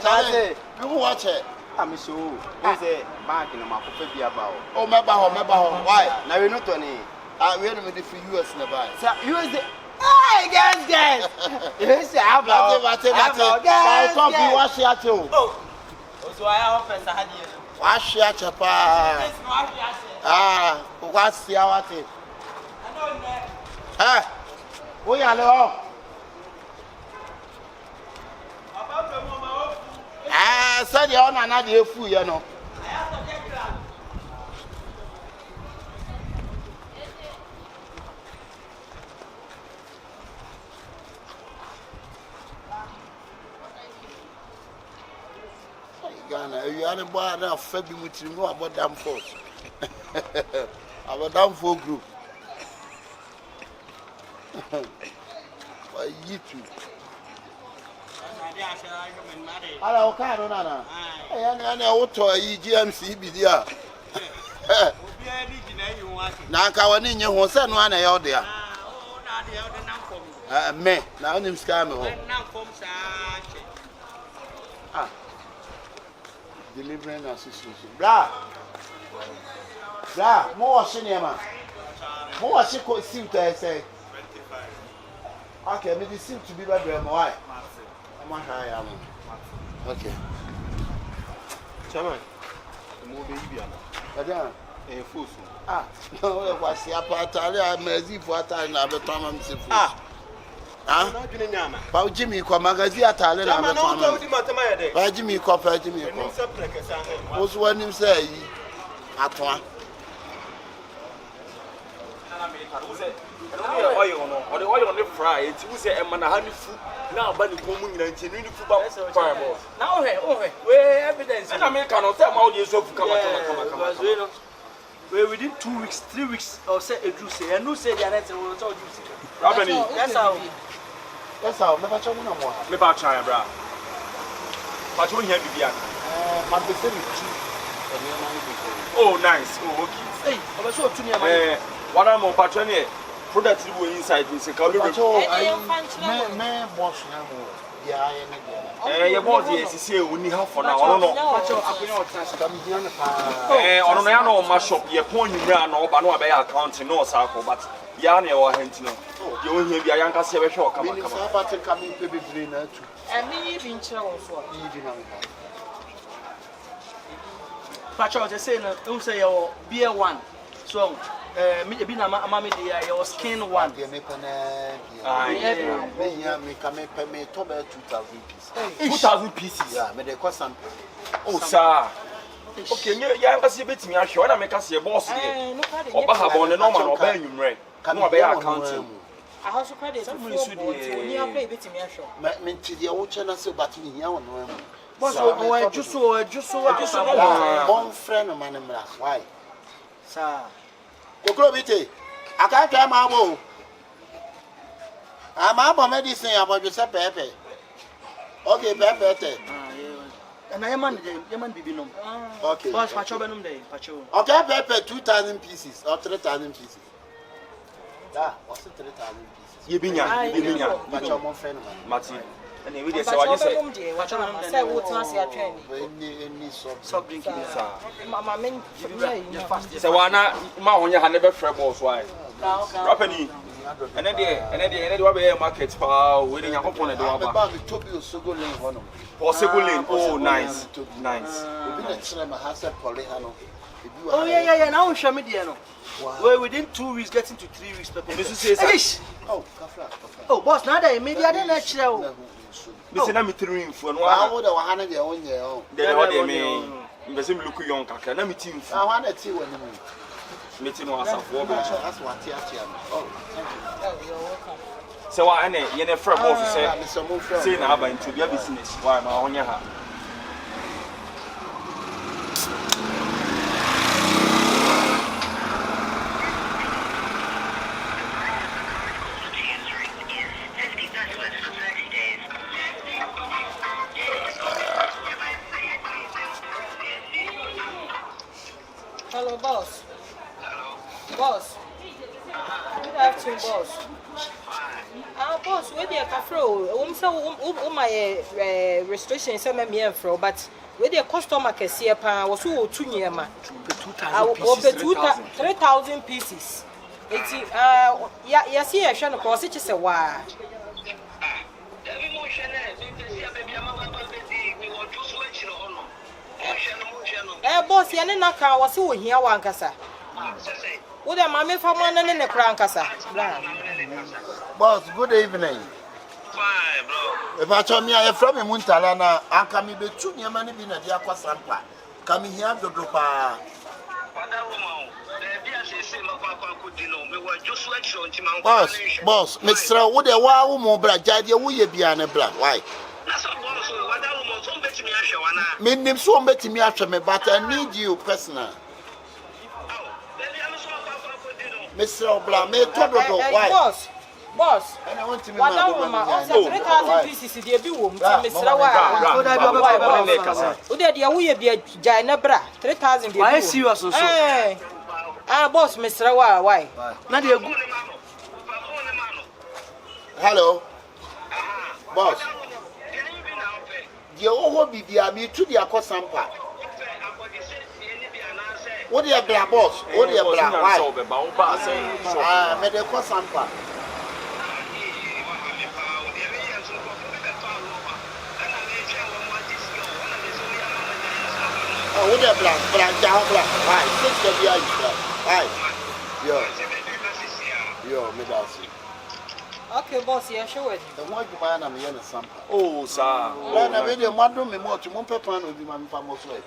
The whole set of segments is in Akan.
That's it. You watch it. I'm sure. Who's a bank in my coffee about? Oh, my baho. Why? Now you're not on it. I'm ready with the few US in the bank. So, US. Hey, guys. Yes, I have wash your too. Oh, so I offer Sahadi. Wash your chapa. Ah, what's the hour? Ah, we are low. Ah, said you're not another fool, you know. Ghana, you are the boy that fed me with you know about damn force. Our damn four group. Why you two? Hello, Carolina. I know what to GMC be there. Now, Kawanin, you was sent one out there. Me, now I'm scamming. Ah. Delivering assistance. Blah, more cinema. More she could see to say. Okay, but it seems to be better. Why? I am. Okay. Chairman, the movie Biana. Full. Ah, no, what's the apart? I'm as if what I have a time. Ah. Pau Jimmy kwa magazine atale na beto. Pa Jimmy kwa What's one him say atwa. The oil on the fry, it was a man a honey food. Now, but the woman in the football fireball. Now, where evidence and American hotel audience of come. Where within 2 weeks, 3 weeks, or say a juicy, and no say the answer will tell you. That's how. That's how. Never try no more. Never try, bra. But you here, Bibian. But the same is cheap. Oh, nice. Oh, okay. Hey, I was so to me. What I'm on Patroni, product you inside this. Man, boss now. Yeah, your body is here when you have for now. I don't know. I don't know my shop. You're pointing around, but no, I account no circle, but Yanni or Hentino. You will hear the young Cassia show come on. Coming to be dinner too. And me even Charles. Patrol, they say, don't say your beer one. So, me be na mama dey your skin one. Dey me come me to 2,000 pieces. 2,000 pieces. Yeah, me dey cost sample. Oh, sir. Okay, you am see betimi ahwe na make say boss dey. Oba habon no man oba enwumre. No oba ya accounting. I also credit to ni apply betimi ahwe. Me nti dey wo chena say but me hia wo no am. Boss o just so one friend man mra. Why? Sir. Kokrobite, I can't try my bow. I'm up medicine about you, Pepe. Okay, Pepe. And I am on the Yaman Bibinum. Okay, boss, Pachobanum Day, Pacho. Okay, Pepe, 2,000 pieces or 3,000 pieces. Ah, what's the 3,000 pieces? You been young, Pacho, my friend, Martin. And we just say, what you say, what's not any soft drinking. Mamma, men, so why not? Mahonia had never fred balls. Why? Company. And then what be market for waiting a component. To be so good lane one. Possible lane. Oh, nice. Oh, yeah. Now show me the well, within 2 weeks, getting to 3 weeks. Oh, boss, now they maybe I didn't actually. Missing a meeting for 100 year old. They are they may. The same look young, I never meeting. I want to see when meeting was a four. That's what oh, thank you. So, I know you're a friend of say, now by into your business. Why am I on your hand? Hello, boss. Boss. Good afternoon, boss. Boss, where the cafe? My restrictions are me for, but where the customer can see a pan was so 2 years, man. 3,000 pieces. It's yeah, see, I shall cause it is a while. Boss, you know, I was so here one casa. Would a mammy for one and a crown casa? Boss, good evening. Fine, bro. If I told me I am from Muntalana, I can be 2 years money in a dear Sampa. Coming here to do pa. Boss, Mr. Wood, a wow, more black, Jadia, will you be an a black? Why? Mean him so much me after me, but I need you personal. Mr. Obla, may talk about why? Boss, and I want to what also 3,000 pieces in the room, Mr. Why? We be a giant bra, 3,000. Why serious? Boss, Mr. Why? Hello, boss. You all be the to the Akosampa. What do you black boss? What do you black? Why? Medical Sampa. Oh, what do you black down black? Why? 6 of you are black. Why? Yo, Medasi. Okay, boss, yeah, show it. The one you buy, I'm here in Sampa. Oh, sir. When I made a madam, more to Mumpa Pan with my famous way.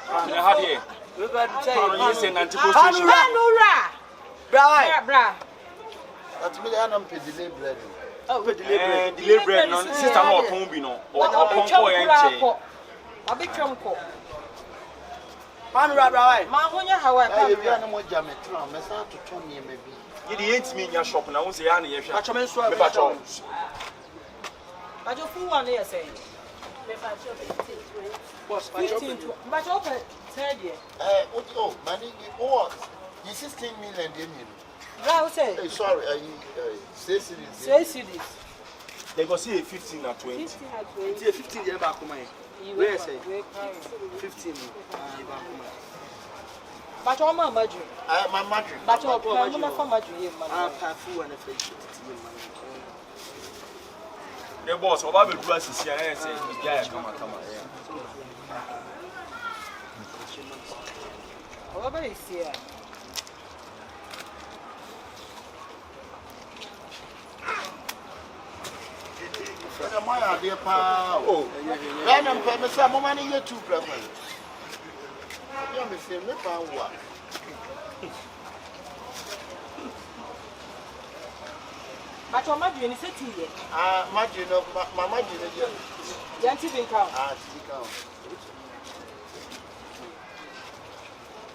How do you? Look at the table. Yes, and Bra. That's me, I don't pay delay bread. Oh, delay bread, no, sister, no, Pombino, or a big trump. Right. Mahonia, how I have no jam at town, mess out to Tony, maybe. You didn't mean your shop, and I won't say any of your Patchons. I just flew 1 year saying. Boss, 15, but open 3rd year. Oh, money, you 16 million, didn't you? Now say, sorry, say cities. They go see a 15 or 20. 15 years back, my. Where say 15. But all my mother. My mother. But all for my dream, I have food and a fish. The boss, what about the dresses here? I say, yeah, come on. What is here? My dear pa, oh, random premise, I'm money here too, brother. You see, me power. But your mother is a tea. Imagine, my mother, Yanti been count.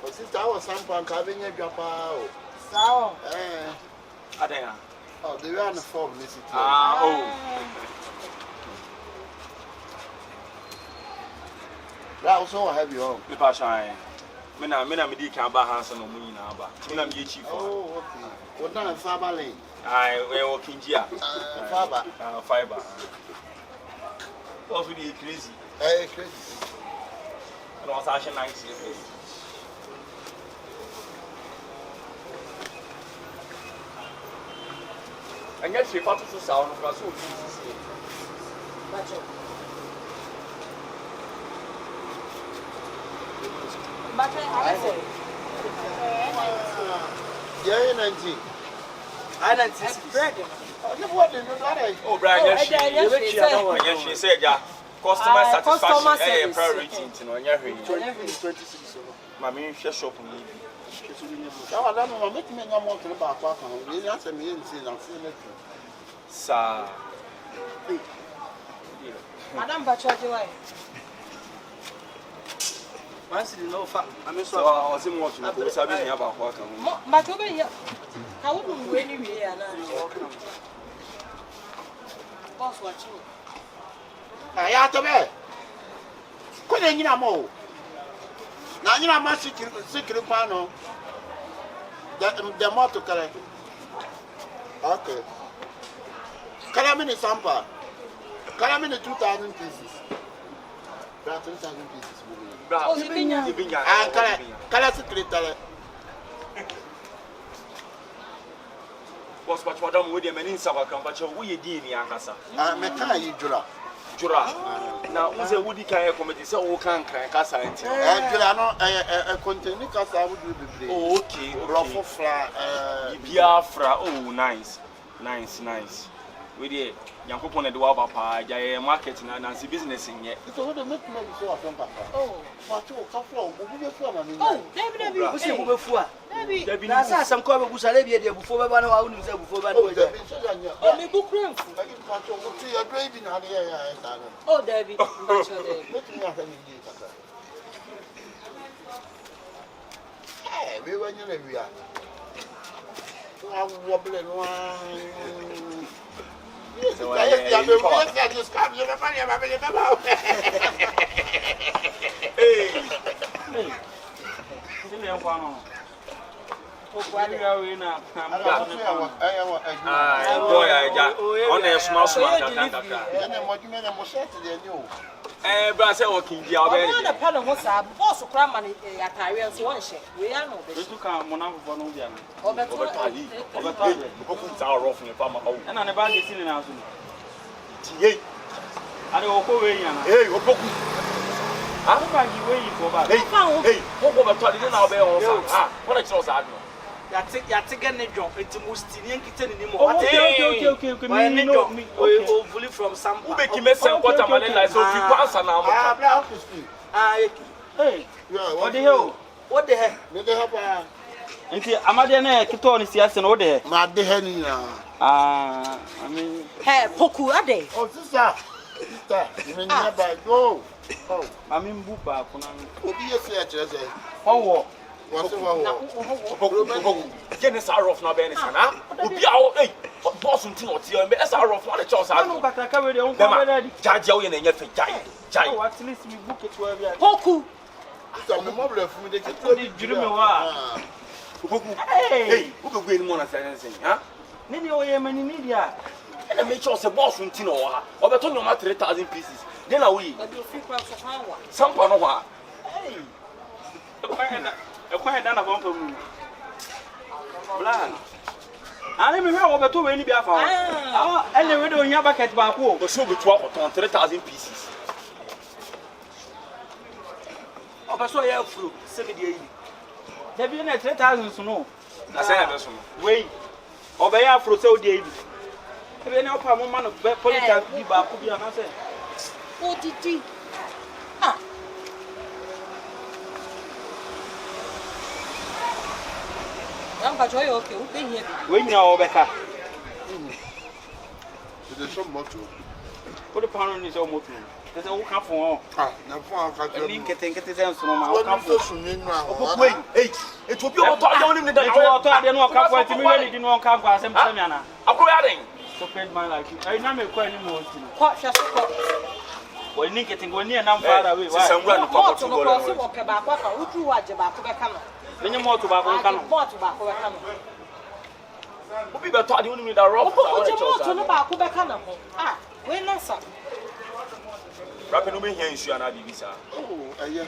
But since I was some punk having a drop out, so, oh, they were on the form, Missy. That was so heavy home. The Pasha, Mena Medi Kamba Hanson or Munina, but Chief. Oh, okay. What now, Faber Lane? I will walking here. Fiber. What's really crazy? Crazy. And was actually nice. And yet, she fought to sound of us. but I say, yeah, 19. I don't see bread. Oh, Brian, she said, yeah, customer satisfaction, a priority in your 26. Mammy, shop. I don't know, make me no more to the back. You answer me and say, I'm seeing it. Sir, Madame Bachaji. Once you know, I'm so I was in watching the Sabine about what but over here, I wouldn't go anywhere. Boss, watching. I have to be. Couldn't you know? Now you know my secret panel. The more to correct. Okay. Calamine sample. Calamine 2,000 pieces. 3,000 pieces. Oh, you been and color secretary. What's what madam with them and in Saba Campacho, we did in Yankasa. I'm a kind of Jura. Now, who's a woody committee so who can Casa and Jurano, a continue Casa would be okay, Ruffle Fla, Biafra. Oh, nice. With the young people on the Wabapa, Jay market and Nancy business in yet. It's already met me before from Papa. Oh, what you come from? Oh, Debbie, Debbie, I saw some cover who shall be there before I know before I know. oh, me book room. Oh, Debbie, hey, we were in we are. Wobbling one. So I just come here. Fully from some who make him a some watermelon like so few pounds an hour. Hey, What the hell? What the heck? They have And see, Amadiana, Kiton is yes and all there. my dehenny. I mean, hey, Poku, are they? Oh, sister. Go. Oh, I mean, Bupa. be a theatre. Oh, What's the one? Genesis are off now, Benison. Would be our eight. Boss and two or three, and that's our off on the choice. I know, but I covered your own Judge and your face. Jai. At least we book it where we are. Poku. Some memorable of me. Hey, who could win one of anything, huh? Nini Oyemani Media. And I make sure a boss from Tino or better no matter 3,000 pieces. Then are we? Some Panoa. Hey, a quiet down of me. Bland. I never heard over 2 any Biafra. Oh, and the widow in your bucket back walk. The show be 12 on 3,000 pieces. Oh, I saw you through 78. There be 3,000 to know. I said, Wait, obey Afro so David. If any of our man of political people could be an answer. Oh, did you? Ah. I'm not sure okay. Who been here? When you are Becca. There's some motto. What the pound is almost. There's a walk up for Ah, now for a link it and get his hands from my wait, hey, it will be all talking in the day. I don't know how to really didn't want to come for some Samiana. I'm going So, paid my life. I know me quite anymore. What shall I Well, Nick getting one near now far away. Some run walk about what you watch about to become. Then you more to back on Cannon. What about become? Who be better doing with a rope? Ah, when that's up. Rapping over here in Suana Divisa. Oh, yeah.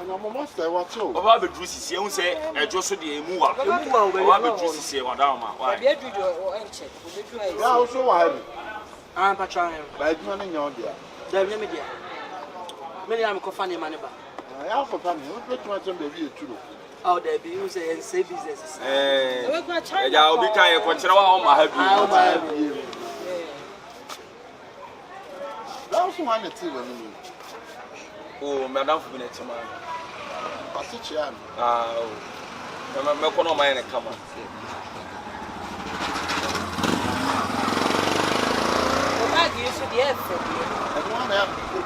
I'm a master. What's all? About the juicy, you say, a Joshua de Mua. About the juicy, say, Madama. Why? Yeah, also I have. I'm Patron. By joining your dear. The media. Many I'm Kompany money. I have a family. What do you want to be true? Oh, there be you say and say business. I'll be kind of control all my happy. Also, one of the Oh, Madame for minutes, man. Patricia. Oh, I'm not going to mind a come on.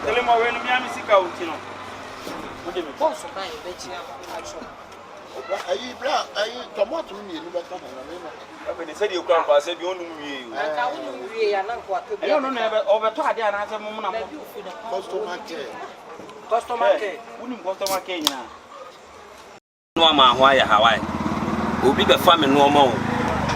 Tell him when I'm sick out, you know. What do you mean? Are you black? Are you tomato? They said you can't pass it, you only me. I don't know over 2 days and I said, Mama, customer care. Wouldn't customer care now. No, ma, why, Hawaii? Will be the family no more.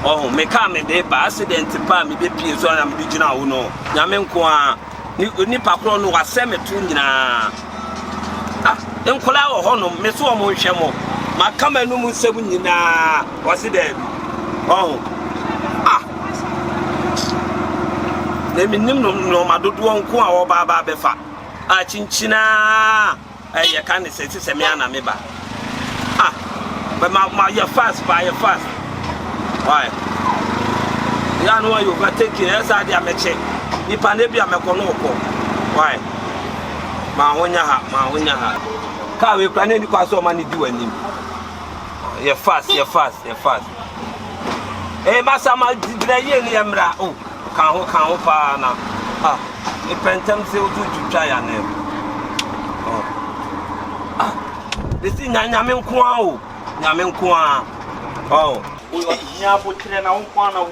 oh me ka me de ba accident pa me be pie so na me gina wo no nyame nko a ni pakro no wasɛ me tu nyina nkola wo ho no me so mo hwɛ mo maka manu mu nsɛm nyina wase da bi oh na minim no madodo nko a wo ba befa a chinchina ye ka ne sɛ me ana me ba but ma you fast why ya no you go take it as I am check ni pa ne bia me ko no ko why ma honya ha ka we kra ne ni kwa so ma ne di wanim you fast masa ma dira ye ni emra kan ho pa na e pentem se o tutwa ya na desi nyame nko a o nyame nko a nya botre na nko a na wo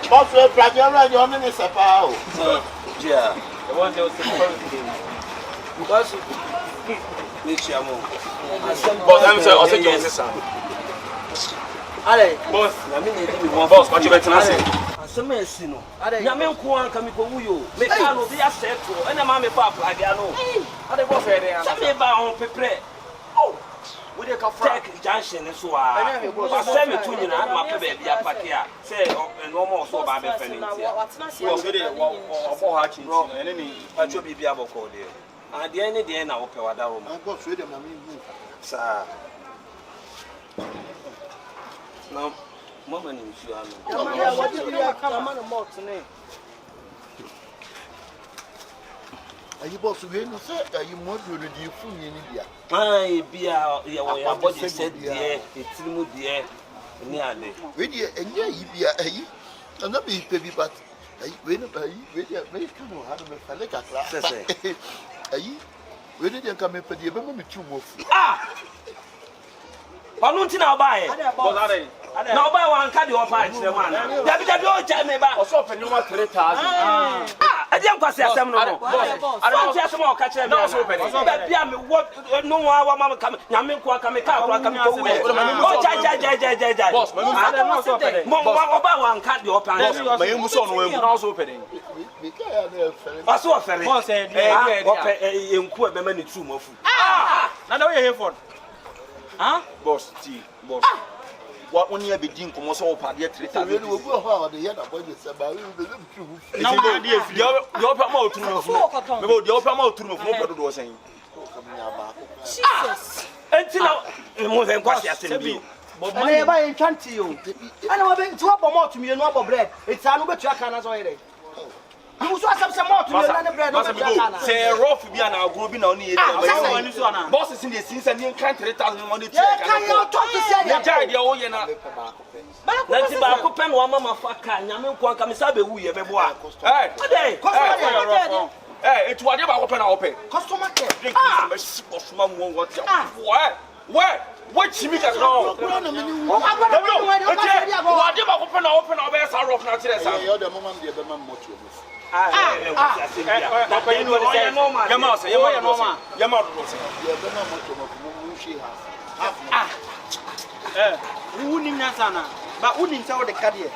boss we praja you only sepa o yeah the one that was because me chiamo boss I'm say o say you say ale boss na me need me boss what you better na say asema esi no nyame nko an ka me ko wuyo me ka no bi aseto ena ma me pa praga no ade boss e dey say me ba on pepre we dey ka tech junction so asem me tu nyina ma pe ba bia pake a say no mo so ba be fani ntia boss we dey obo ha chin ene ni pacho bibia boko dey and the any day na wo pe wada ro ma boss we dey na me sa no mama ni nsu ano what do you come on malt ne ayi boss we no say ayi module di funye ni bia bia ya body set there etirimu there ni ade we dey enye yi bia ayi na be pe bi but ayi we no ayi we dey me kan no ha no me fale kakra ayi we dey kan me pe di e be me tu mo fu panu ntina obae boss ade na obae wan ka de opa kire man dabi o cha me ba o so pe nyoma 3000 ade nkwase asem no boss asem o ka kire me na so pe bia me wo no wa ma ka nyame nko aka me ka akura ka me ko wu o ja boss me no so pe mo obae wan ka de opa ma yemu so no wa mu na so pe den me ka ya na fere aso ofere boss e enku e be ma ni tu mo fu na da we here for boss boss what when you be din komo so pa de 3000 we no go ho de ya na boy se ba we be tu fu na we dey fi yo pa ma oturu no fu me bo de yo pa ma oturu no fu mo pedo do sen Jesus entina mo zen kwasi asem bi ana ye ba en twanti yo ana wa be ti wa bo malt mi no abo bread it's anu betu aka na so yere you so asem se malt mi na ne bread no betu aka na say rough bi ana agro bi na oni ye boss sin dey sin say ni kan 3000 money to ya kan yo talk to say ya jai dey o ye na na ti ba ko pen wa mama fa ka nyame nko aka me sabe wu ye be bo a ade etu ade ba ko pen na o pe customer care drink me si boss ma mo what ya what chimi ka no na me ni o ma gba no we ade ba ko pen na o be sa rough na tire sa yo de mama de be ma mo tu mo na pa yin no say yama say yama normal yama do say yo be ma mo tu mo shi ha wu ni nyasa na ba wu ni nsa wo de kade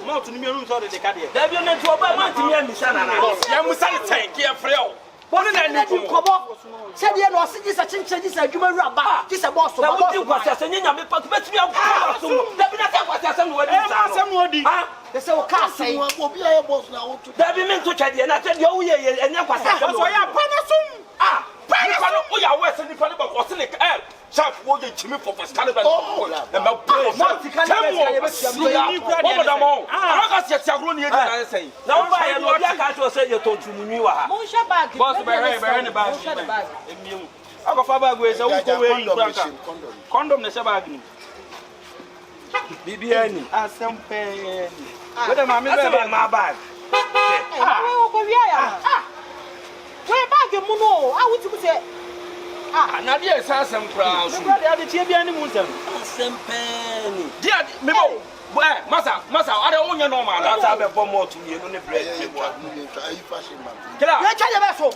malt ni mi ru nsa wo de kade da bi na ti oba ma ti mi amisa na ya musa ni tank ya freo boni na ni kobo se de no osigi sa chinche ji sa adwuma ru aba ji sa boss na wo ti kwasi asem nya me pa betimi akwa so da bi na ta kwasi asem no wadi sa asem no wadi de se wo ka sai obi aye boss na wo tu da bi me nto twade na te de o ye enya kwasi asem so ya pa na sum pa na so o ya we se ni pa ni ba ko se ni chap wo ye chimi for scan ba na ma play malt kan ye be tia ni kwa da mo aka se tia gro ni ye na say na wo ba ye no bia ka to se ye tontunumi wa ha mo sha bag boss be he ne bag emiem aka fa bag we se wo ko we yi franka condom ne se bag ni bibia ni asem pe we da ma me be ma bag we wo ko wi aya we bag mu no a wuti ku se na dia sa asem kra so brother ade tie bia ni mu nsem asem pe ni dia me bo Masa, I don't want your normal. That's how I have more to you on the bread. Are you fashion man? Let's tell you so.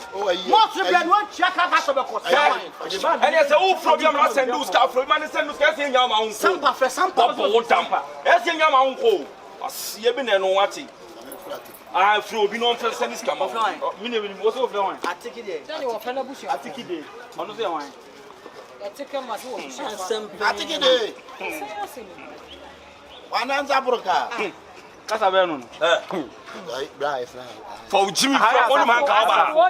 More to be one check out of the course. And there's a whole problem. I send you stuff from man send you getting your own Sampa for Sampa. As in your own home. I see you been and what I flew be known for sending scam of line. Minimum was over the one. I take it. Then you will find a bush. I take it. On the one. I take him as well. I take it. One answer broker. That's a venom. For Jimmy, one man Kaba.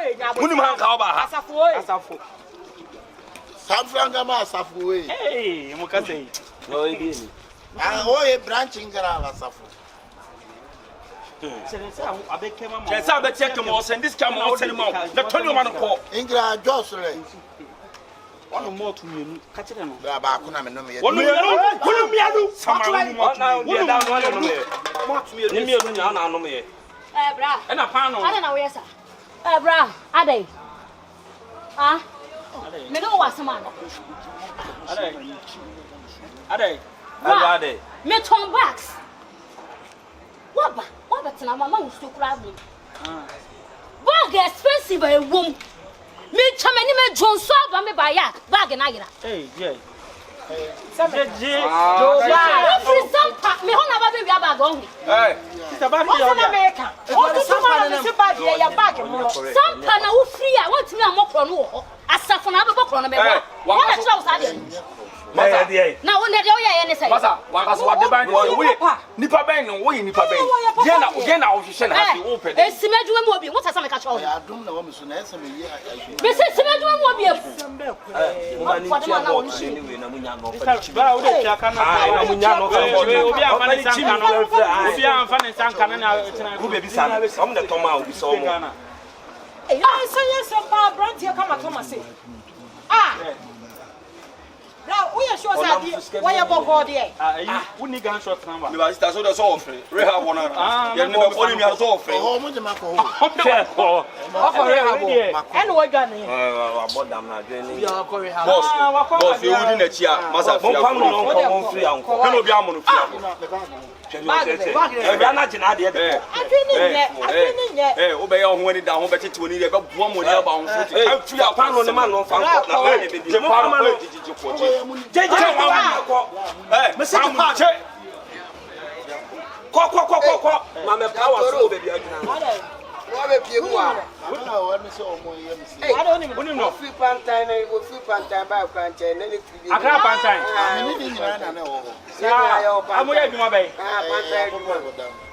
San Frangama Safu. Hey, Mukase. No, it is. I branching Garava Safu. Yes, I bet check them all, send this camera out anymore. The 20 man call. Ingra Jocelyn. One more to me. Catch them. Bakuna no me. One million. Some and a panel. I don't know where, sir. Bra, Ade. Ah, me know what's a man. Ade. Me turn backs. What na mama wants to grab me. Bag expensive a womb. Me chamani me John so ba me ba ya bag na gira. Hey, yeah. Free some pack me hona ba be bag on. Hey. Sister Barbie. What's na America? What do man me bag ya bag mo. Some pa na wo free a want me amokro no ho. Asafo na be bokro no be ba. What na try usade. Masa dey. Na wo na dey o ya ye ne say. Masa, waka so de ban no we. Nipa ben no we nipa ben. Dey na wo hwehwe na ase wo pede. Esimedwuma mu obi, what asa me ka cho. I don't know what so na ese me ye. Me say simedwuma mu obi. Mo ma ni ti mo anyway na munya no fa chi. Ba wo dey tia na munya no fa. Obi amfa ne sanka no. Obi amfa ne sanka na tena. Wo be bi sa. Om na toma obi so mo. Eh, yes, pa brand here come Thomas say. Ah. Now, we are sure that why you go there? We need gunshot number. Me ba sister so the so free. Rehab one na. You never only me so free. Oh, mo de mako. And what gun here? About them na join. Boss, you wouldn't let you. Masa Mo pam no ko free an ko. Can obi amono free. Ebi ana jina de de. Eh, obey your when it down, better to need a one more about free a pan on the man no fan ko na we de be. Ko. Mama power so baby agina. What be pie mu a? What me say omo ye me say. I don't even know. Free pantai na go free pantai ba kwanche na le free. Akra pantai. Me ni nyina na na wo. Amoya adwuma bai. Pantai adwuma.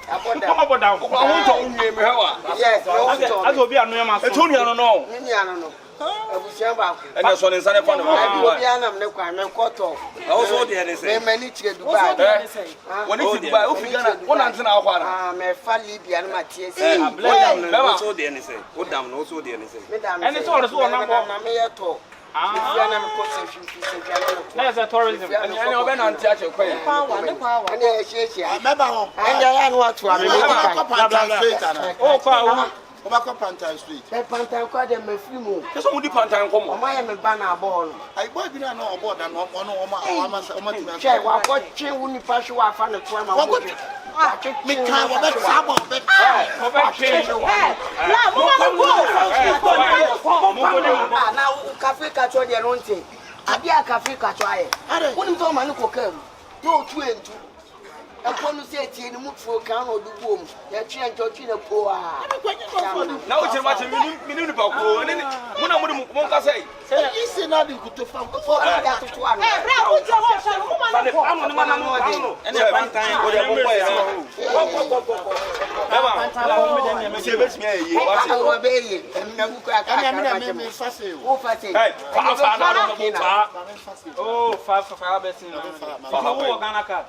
Come down. I want to unye me hawa. Yes, as obi anu ya maso. Etuni anu no. Ni anu no. Abusia ba ko. And so nsa ne fa no. Obi anam ne kwa me koto. Also there they say. Me mani chire Dubai. When it Dubai, o figana, one antina akwara. Ah, me fa Libya na matie si. Also there they say. Go down also there they say. And it's all so number. Na me yeto. Libya na me ko se fi. That's a tourism. And obe na antia che kwa. Ani e hie. Meba ho. Anya ya no atu a me mediation. Oh, kwa Obaka Pantai Street. E pantai kwa de me free mo. So mudi pantai nko mo. O ma ye me ba na ball. Ai boy bi na no obo da no ono o ma ti me. Che wa ko twe wu ni pa hwe wa fa ne to ma wo. Me kan wo be sabo be. Na cafe ka cho de no ntin. Abi a cafe ka cho aye. Woni to ma ne ko kam. No tu entu. Akonu se tie ni mutuo kan no dubu om. Ya twi enjochi na po a. Na o chema che mini ni ba ko. Muna muri mo nka sei. You see na di kuto fa ko For ya to to ano. bra wo jo ho so mo ma Pane anu ni mana no anu. Ene pantai o de mo kwa ya. Eba. Me se bet me yi. Wa be yi. Na ku ka ka. me fa se o. Wo fa se. Hey, fa na no mo fa. Oh, fa besin. Fa wo Ghana card.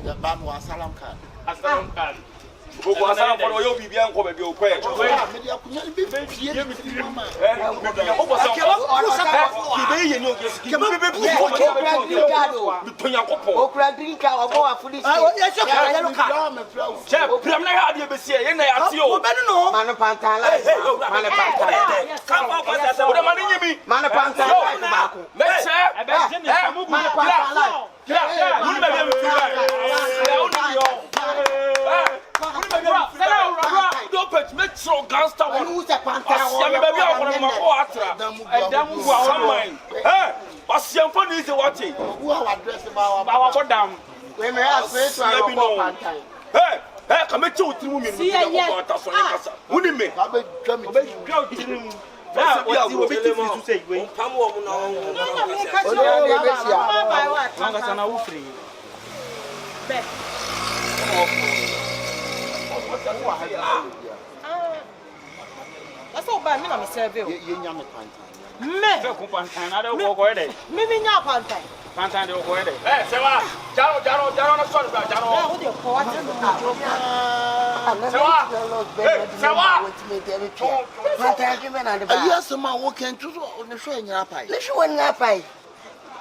The ban wa salam card. Asylum card. Go asala for yo bibia nko be bi o kwa e. Me dia kunya bi fie mi mama. O bo sa. Ki be ye ni o ke ki be bi tonya kopo. Okura drink a obo afuli se. Yes, you can yellow card. Che, pram na ha de be sie ye na ya ti o. Manu pantan la. Manu pantan. Come on, what's that? O de mani nyimi. Manu pantan la ba ko. Me che. Manu pantan la. Uni be bi mi fi ba. bet me throw gangster one. Who's a panther? I'm baby on my water. And then who are mine? Eh? What's your phone is watching? Who are addressing our for them? We may have space to have a panther. Hey, hey, come here to me. See, yes. Who did me? Now, what you to say? Wait, come on now. That's all bad. Me na me serve you. You nyame panta. Me nya panta. Panta de go ede. Eh, sewa. Jaro na sorry bra, jaro. Na wo de ko wa te Yes, ma wo kan tu so ne so nyina pai. Ne so nyina pai.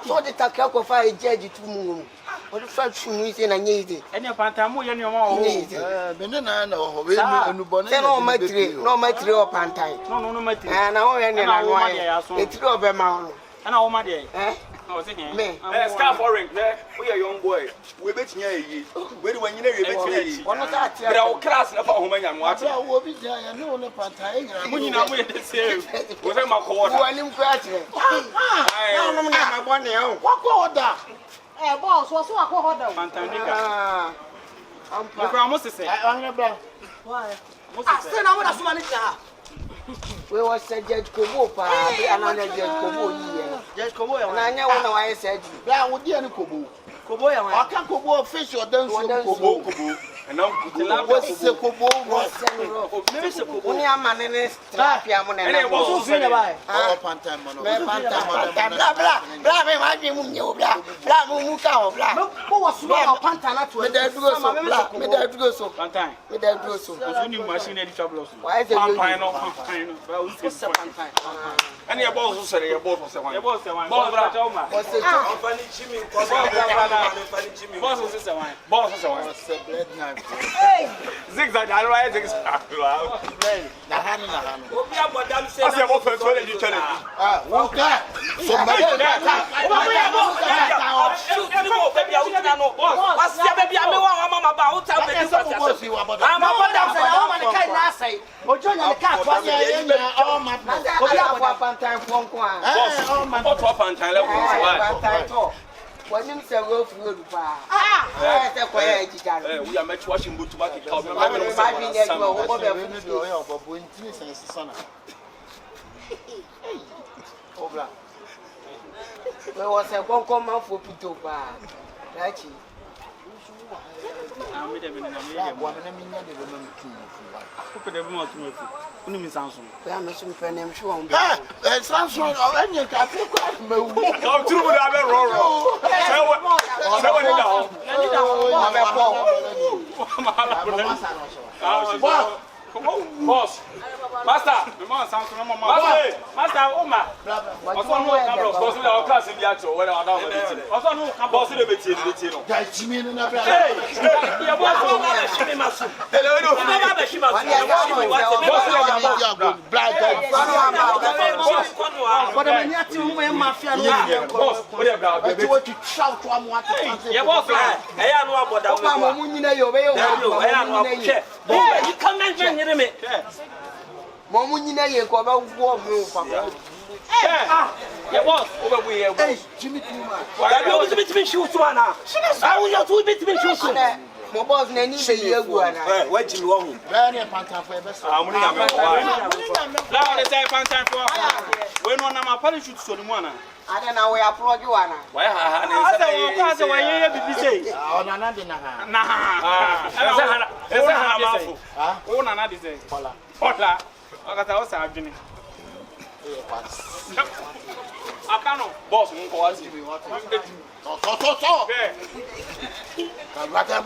So de takra ko fa judge tu mu. O de fa tu mu ise na nyezi. Ene panta mu ye ne ma o. Me ne na ho we enu bone. Se no matri o pantai. No matri. Na wo ye ne na no aye. Etri o be ma no. Ana wo ma de. Oh, me. Scarf ring, we are young boy. We bet ye. We do when you know you bet ye. One of that. But our class never home and watch. I will be there. I know the panta. You know, we the same. Was my call? I am cratching. I want you. What order? Eh, boss, what's what order? Pantanica. I'm almost to say. Why? I still know what money. We was said Judge Kobo, and I Judge Kobo here. Judge Kobo, and I know why I said, Brown would be any Kobo. Kobo, I can't Kobo fish or dance Kobo. And now, what's the Kobo? Maybe so only a man in this trap, Yaman, and I was so by Panta, blah, what was wrong? Pantana to me, so Pantine. With that do so. Machine any trouble. Why is it? And your boss said your boss was one. Your boss said one. Boss, what's the Kompany Jimmy? Boss is one. Boss is one. Hey! Zigzag, I don't know zigzag. Na hand. I said, what first one you tell it? Walk that. Somebody. I'm about to say, I'm on the kind of say, or join the cat. All my time from Kwan. When you say, go through the bar. We are much watching boot to market. There was a one common for Pito Bar. Right? I'm with them in the boss, master, the man sounds from master, Oma. Also, no boss in our class in the actual where I don't. Also, no boss in the meeting. That's me in a Momunina ye ko ba wo mu papa. Yeah, boss, over we here. Jimmy Tuma. Why you always bit me shoes to ana? I will not bit me shoes. Mo boss na ni be yegu ana. Where Jimmy won? Brand panta for best. I'm only now they say panta for. When one na my pali shoot so ni mo ana. Ada na we applaud you ana. Why ha say why you be say? Ona na de na ha. Na ha. Esa ha mafu. Ah. O na de say. Hola. Akata o sa adwene. Akano boss mo ko wasi. So. Kabrata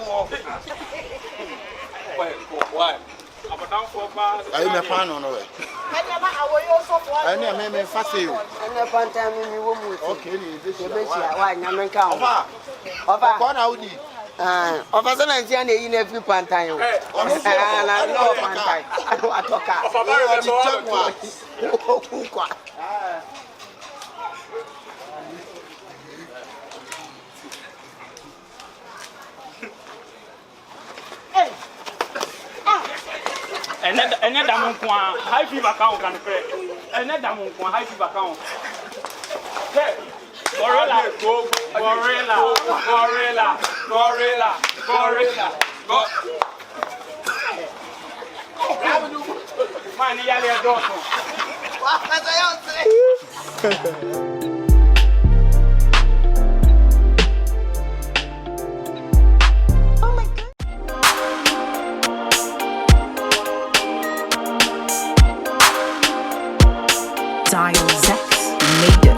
Why? Abadan for ba. Are you me fan on way? I me fast you. Ana panta mi wo mu. Okay, this is be tia wa nyame ka o. Oba. Ko na udi. Ofa so na ntia na yi na free panta yo. Na no panta. Atoka. Ofa ba re so. And then high fever count can crack. And then high fever count. Gorilla. Man, you are a dog. Dial Zex made it.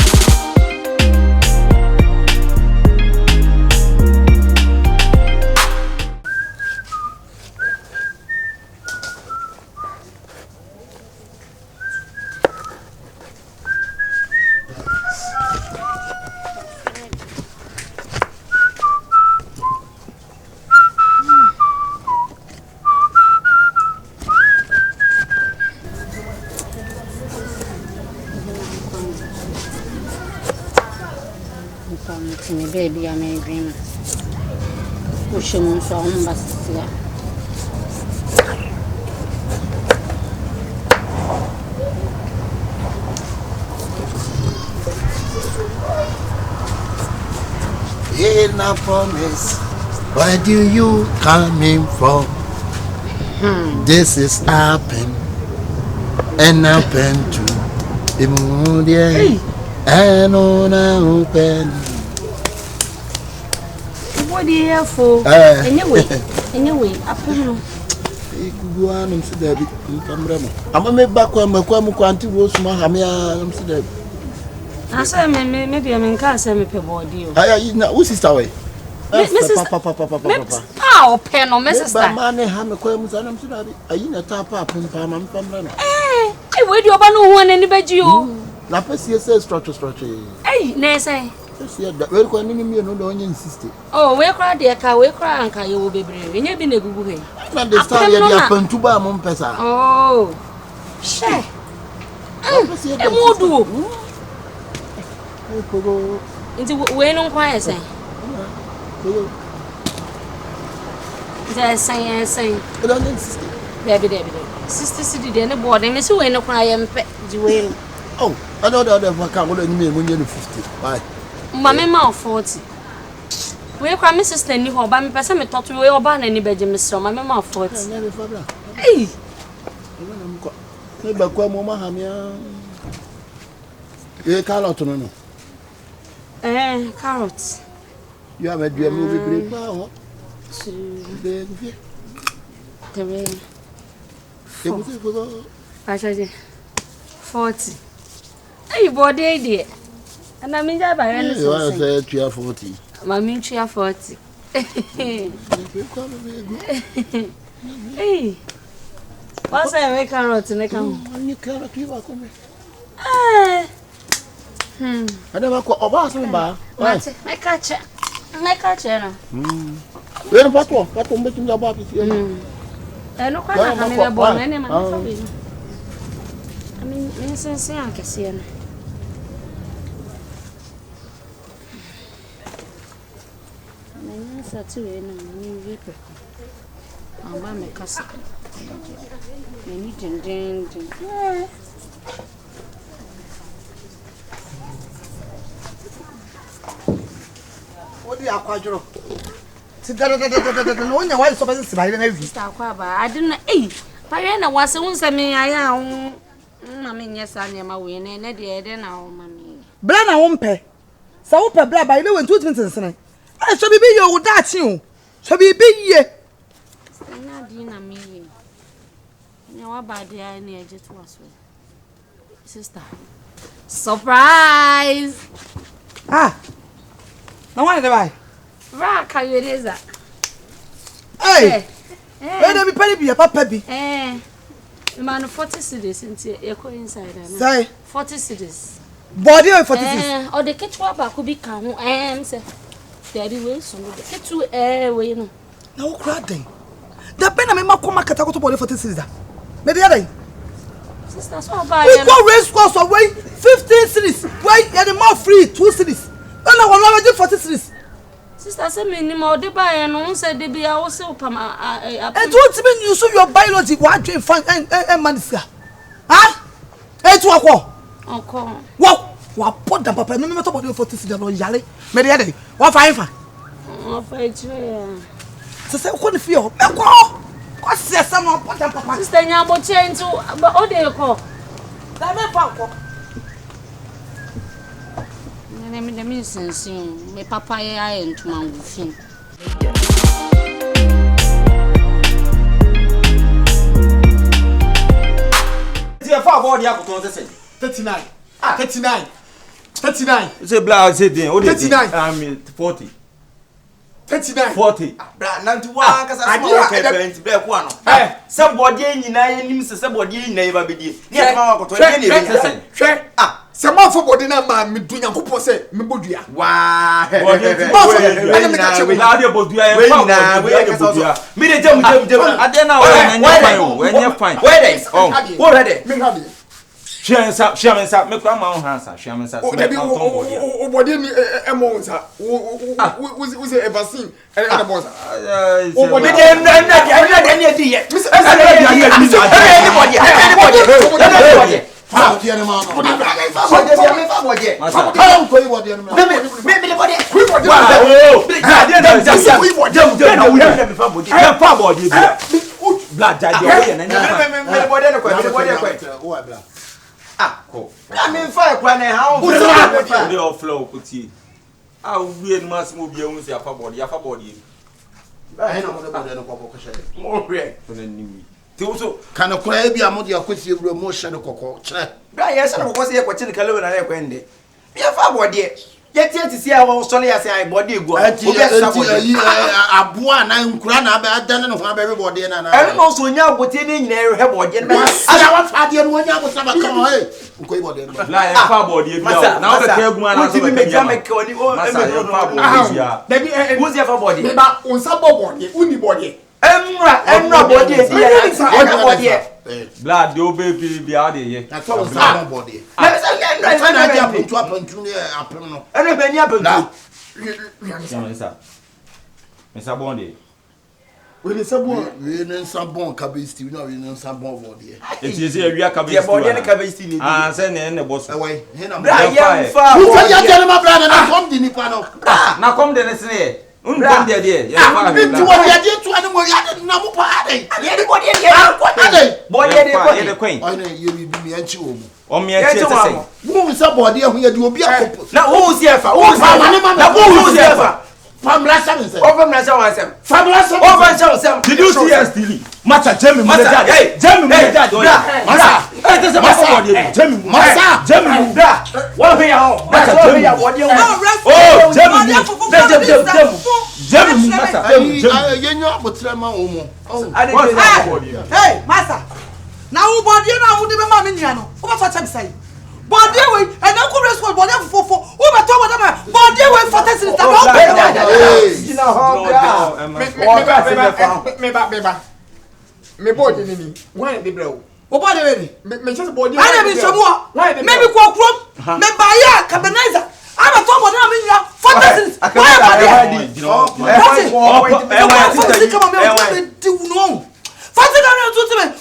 Me baby, I'm a dream. Pushing so on, but In a promise, where do you coming from? This is happen and happen to the and on open. What do you have for? Anyway, up to you. Go on and sit there. I'm a me back when my quanti was my hamia. I'm sit I said, maybe I'm in class. I'm a body. I know who's his away. Papa. Oh, pen or Mrs. Man, I'm a quamus and I'm sorry. I in a tap up and Pam from Rana. Hey, where do you want one anybody? Lapis says structure. Hey, Nessa. We're going to me no insist. Oh, we cry, dear car, we cry, and you will be brave. And you've been a good way. Not the story happened to buy Mompesa. Oh, share. And what do? Into when on quiet say. Saying, I don't insist. Baby, sister city, then a board, and so when a cry and pet you. Oh, I know that I can't me when you're 50. Why? Mamma 40. We cry Mrs. Stanley, who by me, person, me talk to you about any Benjamin, so my mamma 40. Hey, maybe Quamma Hamia. You cannot know. Carrots. You have a dear movie power. 40. Hey, body, dear. And I mean, I buy any. You are 40. My mean, 40. Hey, what's I make carrots and I come? You cannot give up on me. I never call about me. My catcher. Where what making your body? I know quite a family born any man. I mean, since I can see him. I said to you, I'm my cousin. What do you quadro? Sit down, no one wants to buy I didn't. Eh, Payana was once a me. I am. I mean, yes, I am a winner, and at the end, now, mammy. Blana won't pay. So, per blab by the 2 minutes. I shall be your that you. Shall be ye. Not dinner me. You know about the idea just was. Sister. Surprise! Ah. No one to buy. Rock, how it is that? Hey! Where be penny be a papa be? The man of 40 cities into a inside. Say 40 cities. Body or 40 cities? Or the kitchen could be come and say, Daddy Wilson, the kitchen air, you know. No crying. The pen of my come market to body 40 cities. Maybe other. Sister, so by we go race course away 15 cities. Wait, you're the more free 2 cities. And I will not 40 cities. Sister say me ni ma de buy no say de bia wo se opam and what mean you so your biology what dream fan and manisa ha etu akọ wa put the papa me to body for tisi no yale me de dey wa fa fa sister ko ni fi o me ko sister no put the papa sister nya bo che ntu o de ko da me pa ko me sensin me papa ya entuma ngufin Ti fa board ya ko ton se 39 39 say bla say den o de 39 40 39 40 bra nanti wa kasa so ke bent be ko ano se body nyina yanim se body nyina ba bedie ni atama wa koto ni be se hwe se ma fo body na ma me du nyankopɔ se me bodua wa na de bodua ya fa bodua me de jam ade na wa enye fine where there oh ready me have it Shiamensa, me kwa ma hansa, Shiamensa. O body ni emonsa. We say vaccine and bonsa. O body na di ye. Miss anybody. Fa body na ma. I mean, fire when I have the off flow put you. I weird mass move your own body, your body. I know about the popcorn. More red than a new. Also, can a crab be a modi of quick motion of cocoa? Yes, I was here watching the color and I went there. Be a far body. Yet to see how sorry I say I body go. I buan and crana bad done of everybody and I don't know so now what in there have body. I want Fabian when you was never come away. Like a far body. Now the cab one was who's your body? On some body, only body. Emra body. Blood, your baby be out here. That's all body. I jump to up and to a everybody up. Mr. Bondi. We need some bone cabist, you know, we know some bone body. It is a real cabist body and a cabist. Ah, send in the boss away. Now come the next day. Come there, dear. The queen. You will be me and you. Or me and you. Who is somebody who you be a couple? Now, who's here? Who's here? From last time, over myself. From last time, over myself. Did you see us stealing? Massa, Jemmy, Massa, Jemmy, Massa, Jemmy, Massa, Jemmy, what are you? What you oh, Jemmy, hey, Massa. Now, body, now, who did the mammy? What was I saying? Body way, and I could respond body for over top body way for testing. Me body ni why the bro o body ready me just body I be some more maybe go from me buy Akabenezer I be talk about me ya for testing why body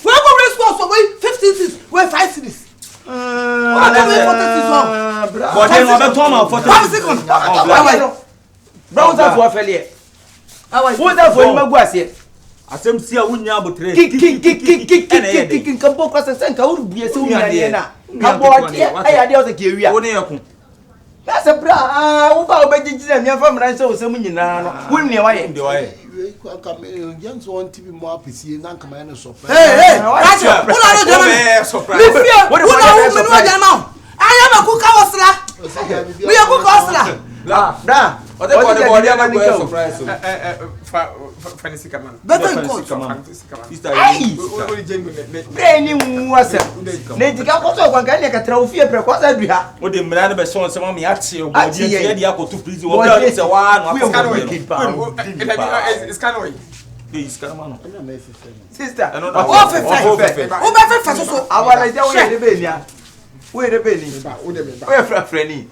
we go response for 15 cities we 5 cities but then over Tom for 5 seconds. Brown for failure. Who's that for Maguasi? I seem see a winner but kick Campo Casa would be a soon. I had the Kyekyeku. That's a bra. Who are begging them from Rancho, so many now. Wouldn't you? I am the way. Young's want to be more PC and command so. Hey, that's I am a cook houseler. We are cook houseler. Bra. What about the body of a surprise? Fancy come on. Better Brand was it? Lady Gapoto, one guy like a trophy, because I do have. What the man of son, some of me at you, but you had the apple to please you. What is a one? It's kind of please come on. Sister, I don't know. Our idea wait a penny. We're friendly.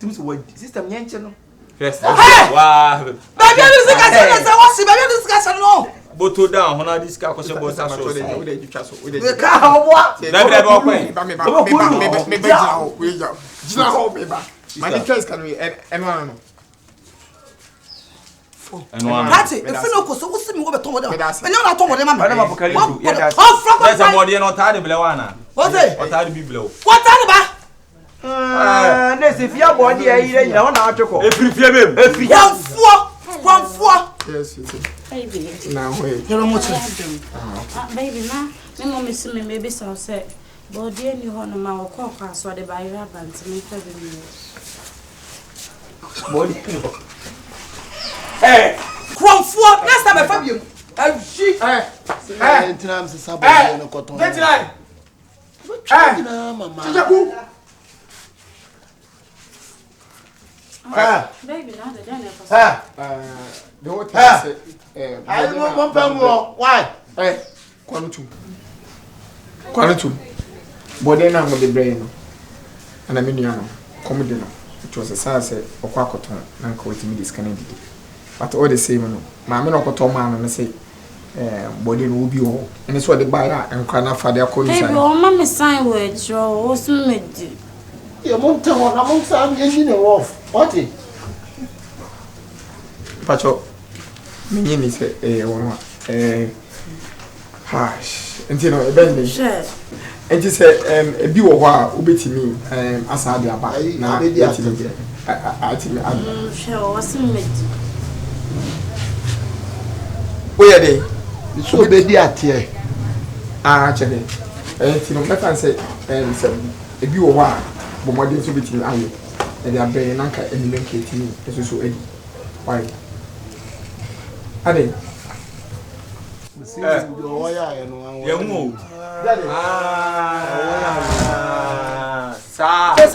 Things were system yanchino. First. Wow. Baby, discussion. What's the baby discussion? No. Boto down. Hona discuss question about that. The car what? Party, if you know, so what's the move to them? And you're not talking about them. That's a more than not tired of Blawana. What's it? What are you below? What's that about? If your body, you know, not to call. If you feel him, if you have 4. Yes, Baby. Now, wait. Baby, now, my mom is me, maybe so say, but dear, you want my cock, so they buy rabbit to make 7 years. Hey, from 4, next time I found you. She, 29 is a sabbath. 29. Baby, now the dinner for the whole time. I don't want to why? Quantum. But then I'm with the brain. And I mean, you know, comedy. It was a sunset or quackoton, and quoting me this Canadian. But all the same, my men of man and I say, body will be all. And it's what they buy and cry for their code. baby, oh, mammy sign words, Joe, what's made you? Your mom told among some engine off. What is Pacho, Minion is a hash. And you know, a bending. Sure. And just a view of what will to me as I did about now. Sure, what's made you? Where are they? it? So be at here. Actually, and you know, let us say, and a view of what, but more than to be to you. And they are very nanka and make it to me. This is so Eddie. Why? Are they? Yes,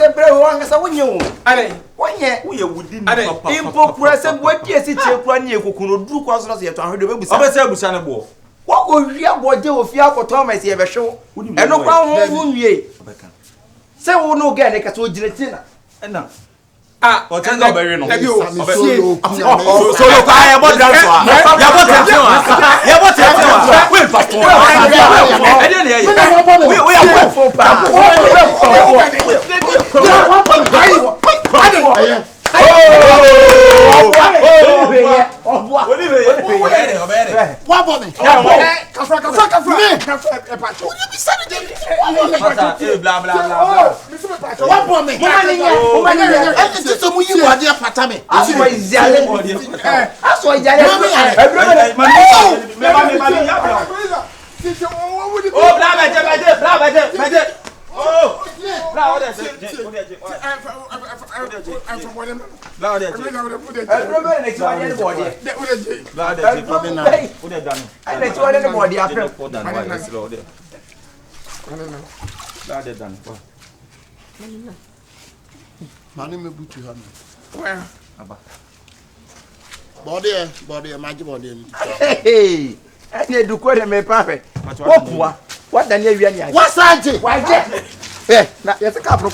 a brave one as a window. Are 1 year we wouldn't impress and what yes, it's a 1 year who could do cause us yet to 100 babies. I said, Busanabo. What would you have what you fear for Thomas ever show? And no crown ye. Say, oh, no, get a cat with Gelatina. And now. What can I bury no? So what the name? What's that? Why, yes, a couple of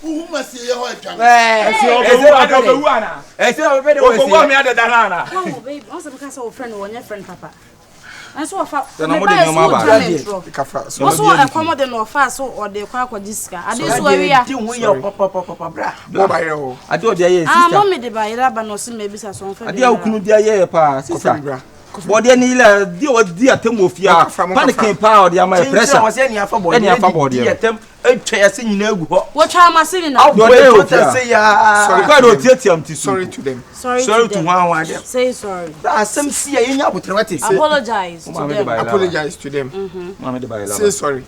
who must see your wife? Oh, baby, also because of friend or your friend, Papa. And so far, also a common or fast or the quack or disca. I didn't swear we are doing papa. I do the mommy the by Rabanos, maybe some friend. I couldn't dear pa. Body Nila, dear Timofia, panicking power, the my pressure was any for body. What am I saying now? Sorry to them. Sorry to one. Say sorry. Some see in your apologize. Apologize to them. Say sorry.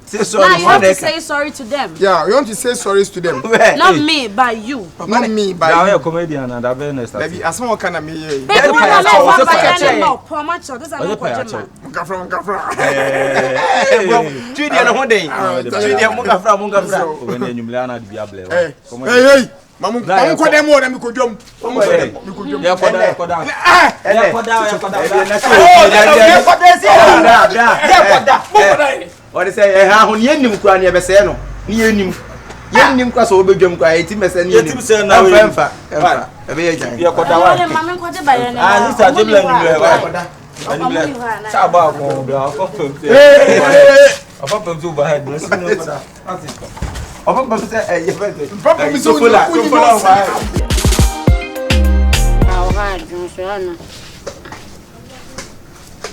Say sorry. Now you have to say sorry to them. Yeah, you want to say sorry to them. Not me, by you. Not me, by you. I'm a comedian and I've been Maybe as someone can me. Mukafra. Chidi na ho den. Chidi mukafra. When you mlana di biable. Hey. Mamu ko dem o na mi ko dwom. Ya koda. What say ha ho ne nim kura ne be se no. Ne yenim. Yenim kwa so obedwom kwa eti mese ne yenim. Emfa. Ebe ye jan. Ya koda wa. Mama ko de ba ye na. Ah, sister tebla ni le wa koda. Sa ba ko bra. Apa pemtu ba head. Apa pemtu say ye fete. Papa mi so fola wa. Ahora yo soy no.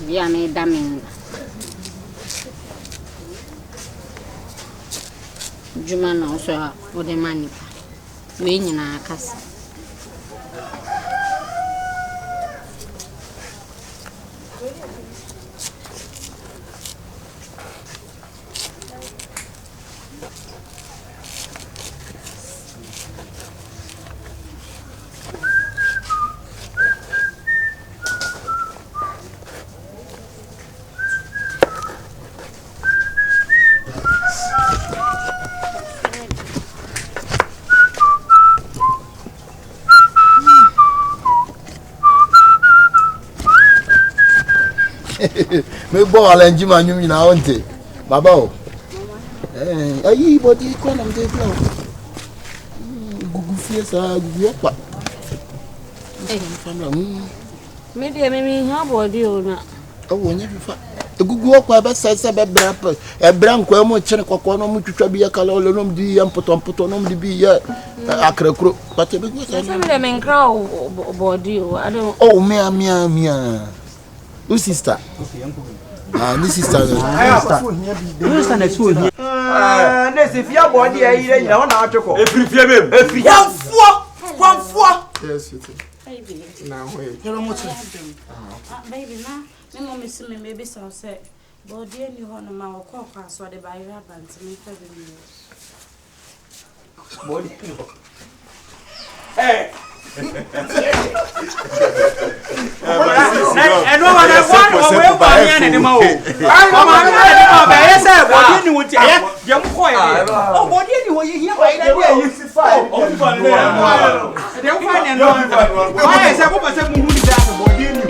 Ya me da min. Juma na so o de mani. Me nyina akasa. Me bo alanji manyum nyina wonte baba o ayi body ko na mde bla gugu fie sa gugu apa Me de me ha body o na o wonya fifa gugu okwa ba sese be bra pa e bra nkwa mo kire kokko no mo twitwa bi ya kala o no mdi ya mpoto no mdi bi ya akrakro pate be go sa me nkra body o I don't oh mia who sister? This sister. Who sister next one? Ness if you body here, you know how to go. Every fear, One four. Yes, it is. baby. Now, wait. Baby, na me mom see me maybe so say body any ho no ma wo kwa so de ba ira bant me fa be me. Body. Hey. And no one has one or one anymore. I say, what you would say, young boy. Oh, what you were here by the way, you see fine. Oh, why is that? What was that? Who is that? What you knew?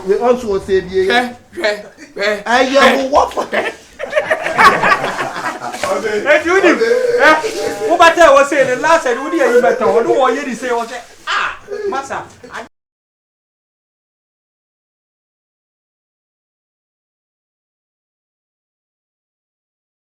We also say bien. Aye, what for that? Hey, Judy. What about that? Was saying the last time we did you better. What do you say? Was ah, massa.